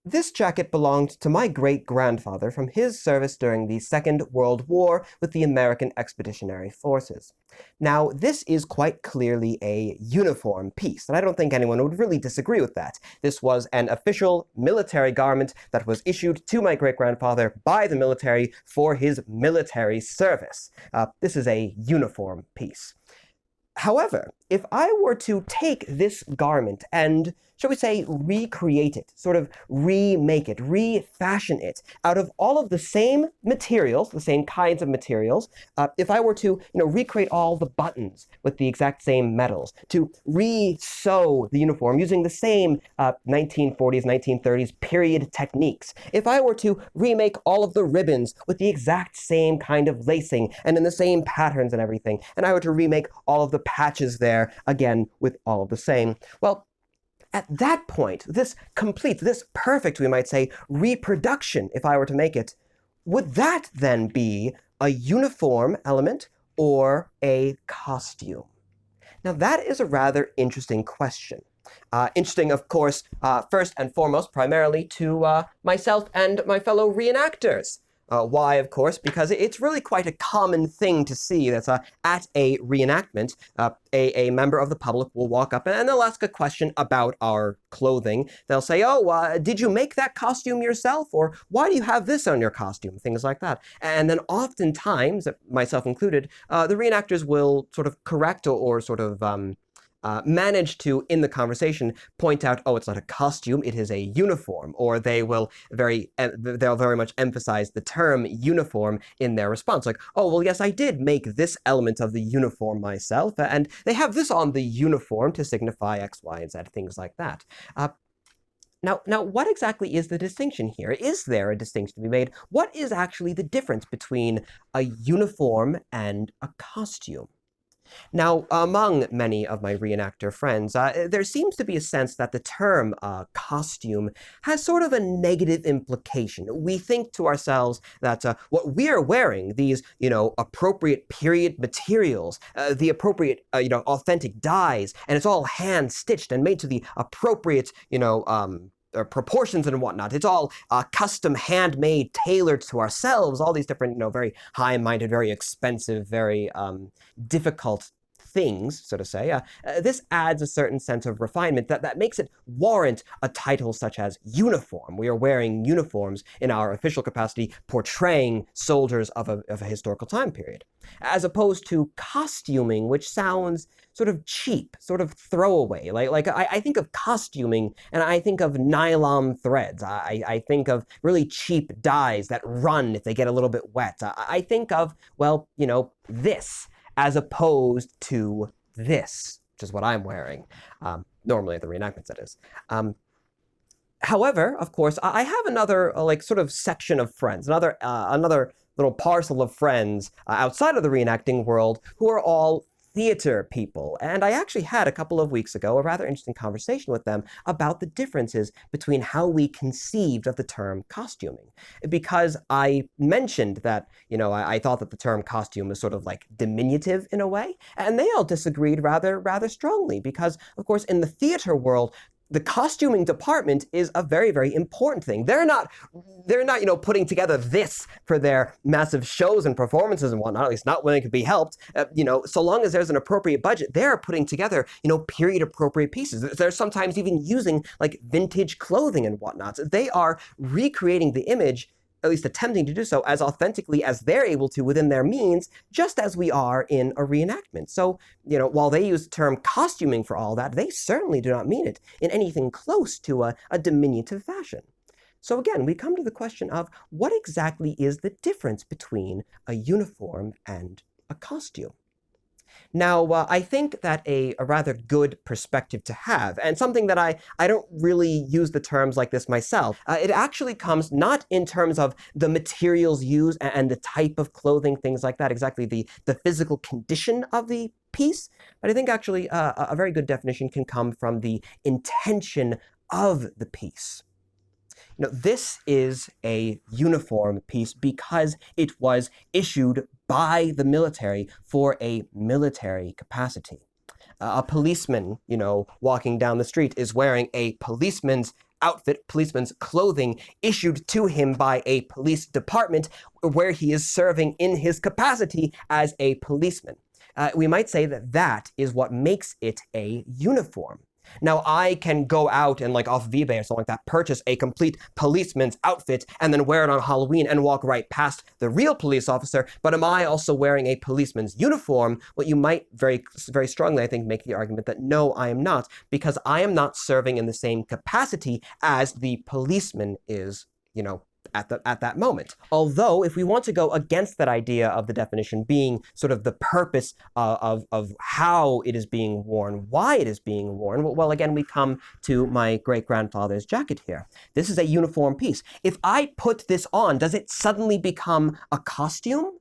This jacket belonged to my great-grandfather from his service during the Second World War with the American Expeditionary Forces. Now, this is quite clearly a uniform piece, and I don't think anyone would really disagree with that. This was an official military garment that was issued to my great-grandfather by the military for his military service. This is a uniform piece. However, if I were to take this garment and, shall we say, recreate it, sort of remake it, refashion it out of all of the same materials, the same kinds of materials, if I were to, recreate all the buttons with the exact same metals, to re-sew the uniform using the same 1940s, 1930s period techniques, if I were to remake all of the ribbons with the exact same kind of lacing and in the same patterns and everything, and I were to remake all of the patches there again with all of the same, well, at that point, this complete, this perfect, we might say, reproduction, if I were to make it, would that then be a uniform element or a costume? Now, that is a rather interesting question. Interesting, of course, first and foremost, primarily to myself and my fellow reenactors. Why, of course? Because it's really quite a common thing to see that's at a reenactment, a member of the public will walk up and they'll ask a question about our clothing. They'll say, oh, did you make that costume yourself? Or why do you have this on your costume? Things like that. And then oftentimes, myself included, the reenactors will sort of correct or sort of manage to, in the conversation, point out, oh, it's not a costume, it is a uniform, or they'll very much emphasize the term uniform in their response, like, oh, well, yes, I did make this element of the uniform myself, and they have this on the uniform to signify X, Y, and Z, things like that. Now, what exactly is the distinction here? Is there a distinction to be made? What is actually the difference between a uniform and a costume? Now, among many of my reenactor friends, there seems to be a sense that the term costume has sort of a negative implication. We think to ourselves that what we are wearing, these, appropriate period materials, the appropriate, authentic dyes, and it's all hand-stitched and made to the appropriate, proportions and whatnot. It's all custom, handmade, tailored to ourselves, all these different, very high-minded, very expensive, very difficult things, so to say. This adds a certain sense of refinement that makes it warrant a title such as uniform. We are wearing uniforms in our official capacity, portraying soldiers of a historical time period, as opposed to costuming, which sounds sort of cheap, sort of throwaway. Like I think of costuming and I think of nylon threads. I think of really cheap dyes that run if they get a little bit wet. I think of, well, this as opposed to this, which is what I'm wearing. Normally at the reenactments, that is. However, of course, I have another sort of section of friends, another little parcel of friends outside of the reenacting world who are all theater people. And I actually had a couple of weeks ago a rather interesting conversation with them about the differences between how we conceived of the term costuming. Because I mentioned that, I thought that the term costume was sort of like diminutive in a way, and they all disagreed rather strongly because, of course, in the theater world, the costuming department is a very, very important thing. They're not, putting together this for their massive shows and performances and whatnot, at least not when it could be helped. So long as there's an appropriate budget, they're putting together, period appropriate pieces. They're sometimes even using like vintage clothing and whatnot. So they are recreating the image, at least attempting to do so, as authentically as they're able to within their means, just as we are in a reenactment. So, while they use the term costuming for all that, they certainly do not mean it in anything close to a diminutive fashion. So again, we come to the question of what exactly is the difference between a uniform and a costume? Now, I think that a rather good perspective to have, and something that I don't really use the terms like this myself, it actually comes not in terms of the materials used and the type of clothing, things like that, exactly the physical condition of the piece, but I think actually a very good definition can come from the intention of the piece. This is a uniform piece because it was issued by the military for a military capacity. A policeman, walking down the street is wearing a policeman's outfit, policeman's clothing, issued to him by a police department where he is serving in his capacity as a policeman. We might say that that is what makes it a uniform. Now, I can go out and, like, off of eBay or something like that, purchase a complete policeman's outfit and then wear it on Halloween and walk right past the real police officer, but am I also wearing a policeman's uniform? Well, you might very, very strongly, I think, make the argument that no, I am not, because I am not serving in the same capacity as the policeman is, at that moment. Although, if we want to go against that idea of the definition being sort of the purpose of how it is being worn, why it is being worn, well, again, we come to my great-grandfather's jacket here. This is a uniform piece. If I put this on, does it suddenly become a costume?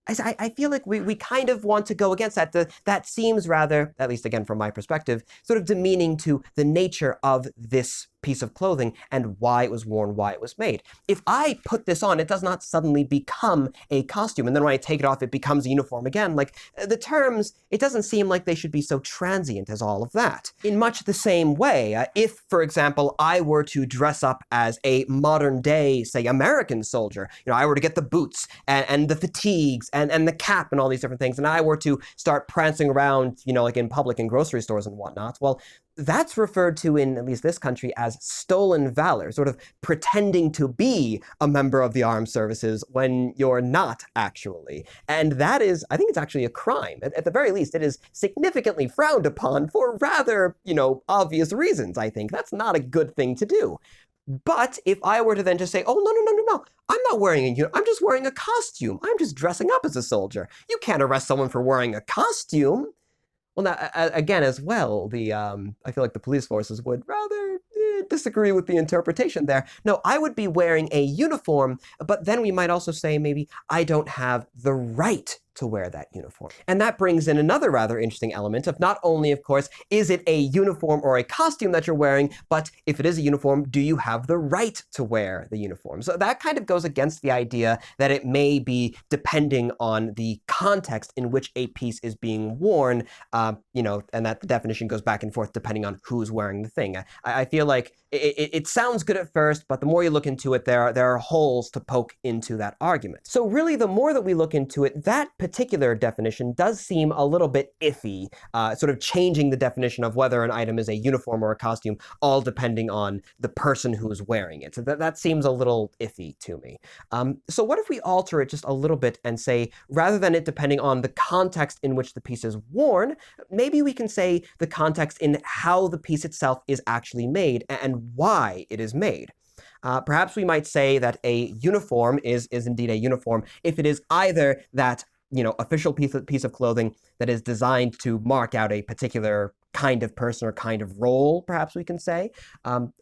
I feel like we kind of want to go against that. That seems rather, at least again from my perspective, sort of demeaning to the nature of this piece of clothing and why it was worn, why it was made. If I put this on, it does not suddenly become a costume. And then when I take it off, it becomes a uniform again. Like, the terms, it doesn't seem like they should be so transient as all of that. In much the same way, if, for example, I were to dress up as a modern day, say, American soldier, I were to get the boots and the fatigues and the cap and all these different things, and I were to start prancing around, like in public and grocery stores and whatnot, well, that's referred to in at least this country as stolen valor, sort of pretending to be a member of the armed services when you're not actually. And that is, I think it's actually a crime. At the very least, it is significantly frowned upon for rather, obvious reasons, I think. That's not a good thing to do. But if I were to then just say, oh, no, I'm not wearing a uniform, I'm just wearing a costume. I'm just dressing up as a soldier. You can't arrest someone for wearing a costume. Well, now, again, as well, I feel like the police forces would rather disagree with the interpretation there. No, I would be wearing a uniform, but then we might also say maybe I don't have the right to wear that uniform. And that brings in another rather interesting element of not only, of course, is it a uniform or a costume that you're wearing, but if it is a uniform, do you have the right to wear the uniform? So that kind of goes against the idea that it may be depending on the context in which a piece is being worn, and that the definition goes back and forth depending on who's wearing the thing. I feel like it sounds good at first, but the more you look into it, there are holes to poke into that argument. So really, the more that we look into it, that particular definition does seem a little bit iffy, sort of changing the definition of whether an item is a uniform or a costume, all depending on the person who's wearing it. So that seems a little iffy to me. So what if we alter it just a little bit and say, rather than it depending on the context in which the piece is worn, maybe we can say the context in how the piece itself is actually made and why it is made. Perhaps we might say that a uniform is indeed a uniform if it is either that official piece of clothing that is designed to mark out a particular kind of person or kind of role, perhaps we can say,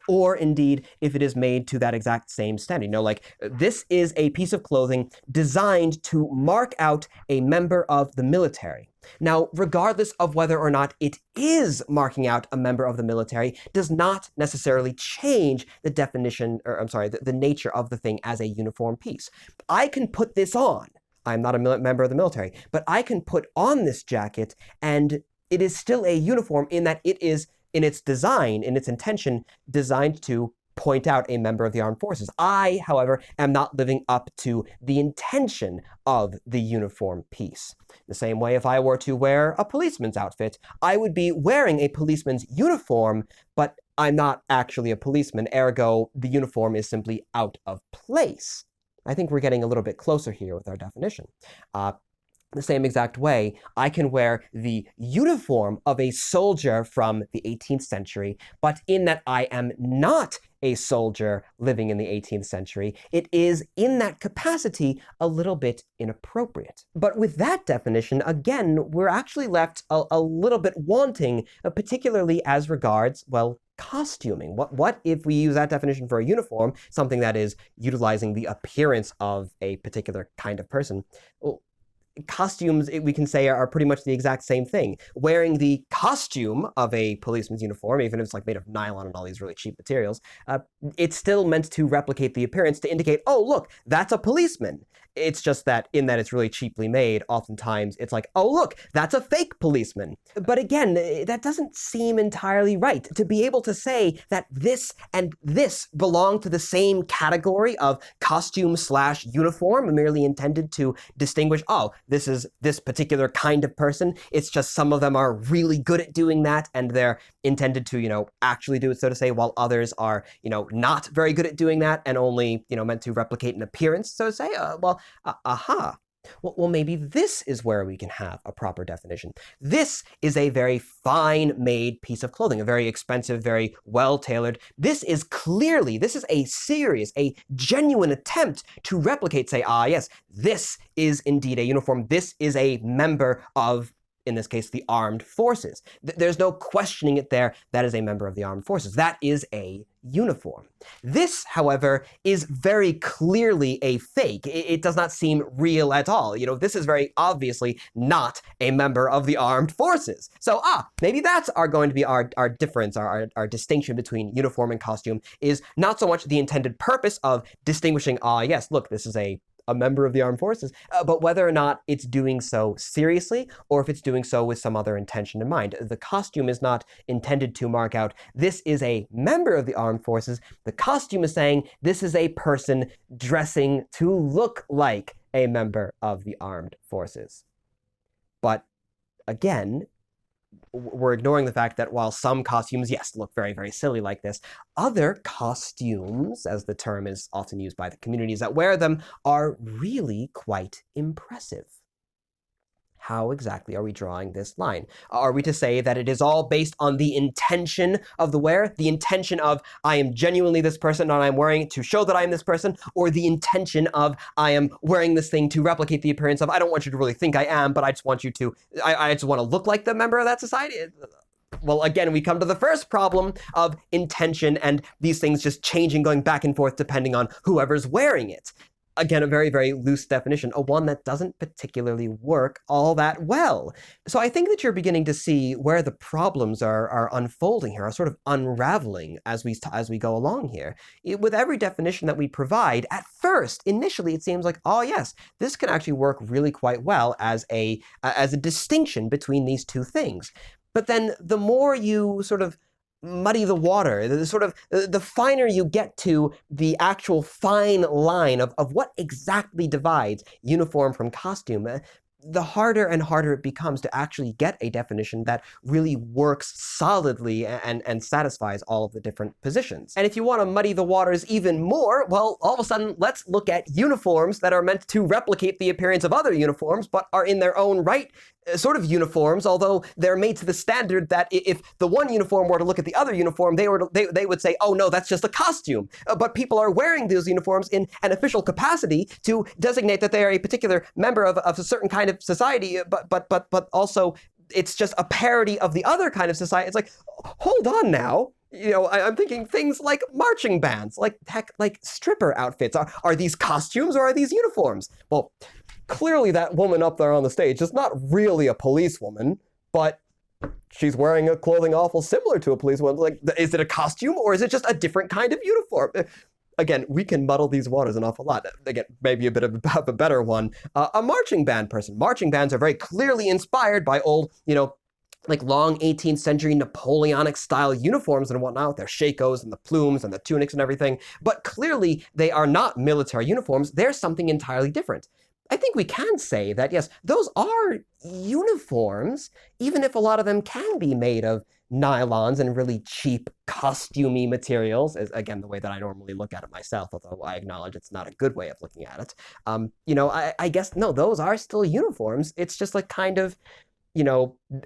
or indeed if it is made to that exact same standard. Like, this is a piece of clothing designed to mark out a member of the military. Now, regardless of whether or not it is marking out a member of the military, does not necessarily change the definition, or the nature of the thing as a uniform piece. I can put this on. I'm not a member of the military, but I can put on this jacket and it is still a uniform in that it is, in its design, in its intention, designed to point out a member of the armed forces. I, however, am not living up to the intention of the uniform piece. The same way, if I were to wear a policeman's outfit, I would be wearing a policeman's uniform, but I'm not actually a policeman, ergo the uniform is simply out of place. I think we're getting a little bit closer here with our definition. The same exact way, I can wear the uniform of a soldier from the 18th century, but in that I am not a soldier living in the 18th century, it is in that capacity a little bit inappropriate. But with that definition, again, we're actually left a little bit wanting, particularly as regards, well, costuming. What if we use that definition for a uniform, something that is utilizing the appearance of a particular kind of person? Well, costumes, we can say, are pretty much the exact same thing. Wearing the costume of a policeman's uniform, even if it's like made of nylon and all these really cheap materials, it's still meant to replicate the appearance to indicate, oh, look, that's a policeman. It's just that in that it's really cheaply made, oftentimes it's like, oh, look, that's a fake policeman. But again, that doesn't seem entirely right. To be able to say that this and this belong to the same category of costume/uniform, merely intended to distinguish, oh, this is this particular kind of person. It's just some of them are really good at doing that, and they're intended to, actually do it, so to say, while others are, not very good at doing that and only, meant to replicate an appearance, so to say. Aha. Well, maybe this is where we can have a proper definition. This is a very fine-made piece of clothing, a very expensive, very well-tailored. This is a serious, a genuine attempt to replicate, say, yes, this is indeed a uniform. This is a member of, in this case, the armed forces. There's no questioning it there. That is a member of the armed forces. That is a uniform. This, however, is very clearly a fake. It does not seem real at all. This is very obviously not a member of the armed forces. So, maybe that's going to be our difference, our distinction between uniform and costume, is not so much the intended purpose of distinguishing, yes, look, this is a member of the armed forces, but whether or not it's doing so seriously or if it's doing so with some other intention in mind. The costume is not intended to mark out, this is a member of the armed forces. The costume is saying, this is a person dressing to look like a member of the armed forces. But again, we're ignoring the fact that while some costumes, yes, look very, very silly like this, other costumes, as the term is often used by the communities that wear them, are really quite impressive. How exactly are we drawing this line? Are we to say that it is all based on the intention of the wearer, the intention of, I am genuinely this person and I'm wearing it to show that I am this person, or the intention of, I am wearing this thing to replicate the appearance of, I don't want you to really think I am, but I just want you to, I just want to look like the member of that society? Well, again, we come to the first problem of intention and these things just changing, going back and forth depending on whoever's wearing it. Again, a very, very loose definition, a one that doesn't particularly work all that well. So I think that you're beginning to see where the problems are unfolding here, are sort of unraveling as we go along here. With every definition that we provide, at first, initially, it seems like, oh yes, this can actually work really quite well as a distinction between these two things. But then the more you sort of muddy the water, the finer you get to the actual fine line of what exactly divides uniform from costume, the harder and harder it becomes to actually get a definition that really works solidly and satisfies all of the different positions. And if you want to muddy the waters even more, well, all of a sudden, let's look at uniforms that are meant to replicate the appearance of other uniforms, but are in their own right sort of uniforms, although they're made to the standard that if the one uniform were to look at the other uniform, they would say, oh no, that's just a costume. But people are wearing those uniforms in an official capacity to designate that they are a particular member of a certain kind of society, but also it's just a parody of the other kind of society. It's like, hold on now. I'm thinking things like marching bands, like stripper outfits. Are these costumes or are these uniforms? Well, clearly that woman up there on the stage is not really a policewoman, but she's wearing a clothing awful similar to a policewoman. Like, is it a costume or is it just a different kind of uniform? Again, we can muddle these waters an awful lot. Again, maybe a bit of a better one. A marching band person. Marching bands are very clearly inspired by old, like long 18th century Napoleonic style uniforms and whatnot, with their shakos and the plumes and the tunics and everything. But clearly they are not military uniforms. They're something entirely different. I think we can say that, yes, those are uniforms, even if a lot of them can be made of nylons and really cheap costumey materials, is again the way that I normally look at it myself, although I acknowledge it's not a good way of looking at it. I guess, no, those are still uniforms. It's just like kind of,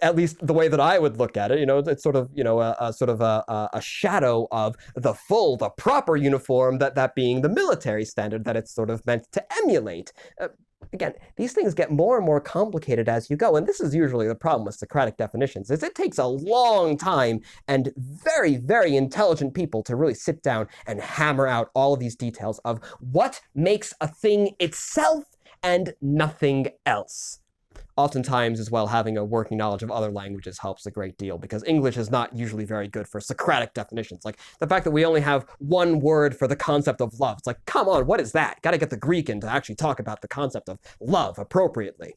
at least the way that I would look at it, it's sort of, a shadow of the proper uniform, that being the military standard that it's sort of meant to emulate. Again, these things get more and more complicated as you go, and this is usually the problem with Socratic definitions, is it takes a long time and very, very intelligent people to really sit down and hammer out all of these details of what makes a thing itself and nothing else. oftentimes as well, having a working knowledge of other languages helps a great deal, because English is not usually very good for Socratic definitions. Like the fact that we only have one word for the concept of love. It's like, come on, what is that? Got to get the Greek in to actually talk about the concept of love appropriately.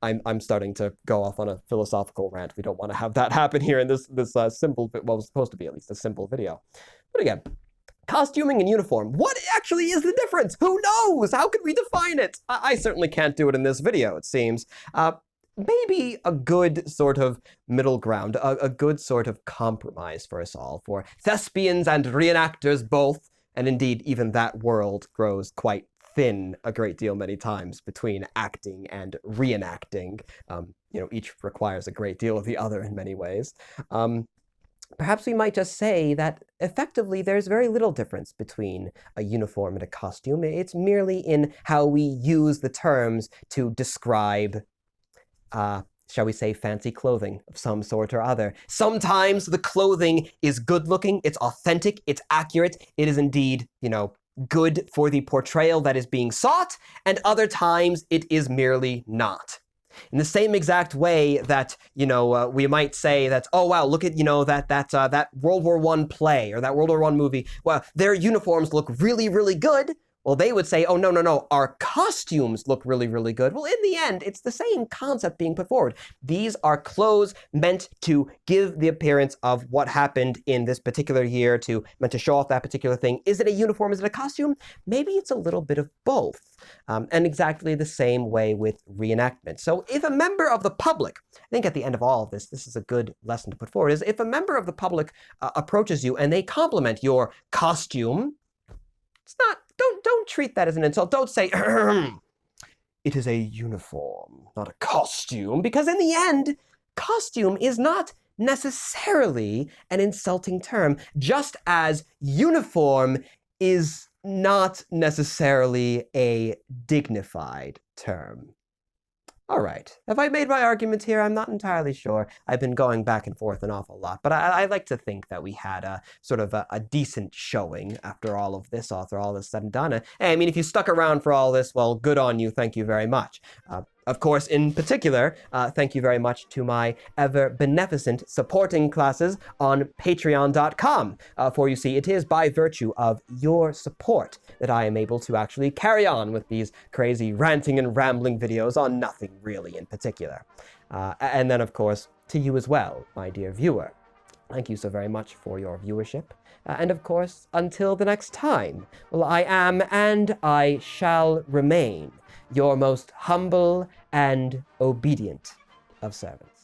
I'm starting to go off on a philosophical rant. We don't want to have that happen here in this simple, well, it's supposed to be at least a simple video. But again, costuming and uniform. What actually is the difference? Who knows? How could we define it? I certainly can't do it in this video, it seems. Maybe a good sort of middle ground, a good sort of compromise for us all, for thespians and reenactors both, and indeed even that world grows quite thin a great deal many times between acting and reenacting. Each requires a great deal of the other in many ways. Perhaps we might just say that effectively there's very little difference between a uniform and a costume. It's merely in how we use the terms to describe, shall we say, fancy clothing of some sort or other. Sometimes the clothing is good looking, it's authentic, it's accurate, it is indeed, good for the portrayal that is being sought, and other times it is merely not. In the same exact way that, we might say that, oh, wow, look at, that World War I play or that World War I movie. Well, their uniforms look really, really good. Well, they would say, oh, no, our costumes look really, really good. Well, in the end, it's the same concept being put forward. These are clothes meant to give the appearance of what happened in this particular year, meant to show off that particular thing. Is it a uniform? Is it a costume? Maybe it's a little bit of both. And exactly the same way with reenactment. So if a member of the public, I think at the end of all of this is a good lesson to put forward, is if a member of the public approaches you and they compliment your costume, it's not, don't treat that as an insult. Don't say, it is a uniform, not a costume, because in the end, costume is not necessarily an insulting term, just as uniform is not necessarily a dignified term. All right, have I made my argument here? I'm not entirely sure. I've been going back and forth an awful lot, but I like to think that we had a sort of a decent showing after all of this, after all this said and done. Hey, I mean, if you stuck around for all this, well, good on you. Thank you very much. Of course, in particular, thank you very much to my ever-beneficent supporting classes on patreon.com. For you see, it is by virtue of your support that I am able to actually carry on with these crazy ranting and rambling videos on nothing really in particular. And then, of course, to you as well, my dear viewer. Thank you so very much for your viewership. And of course, until the next time, well, I am and I shall remain your most humble and obedient of servants.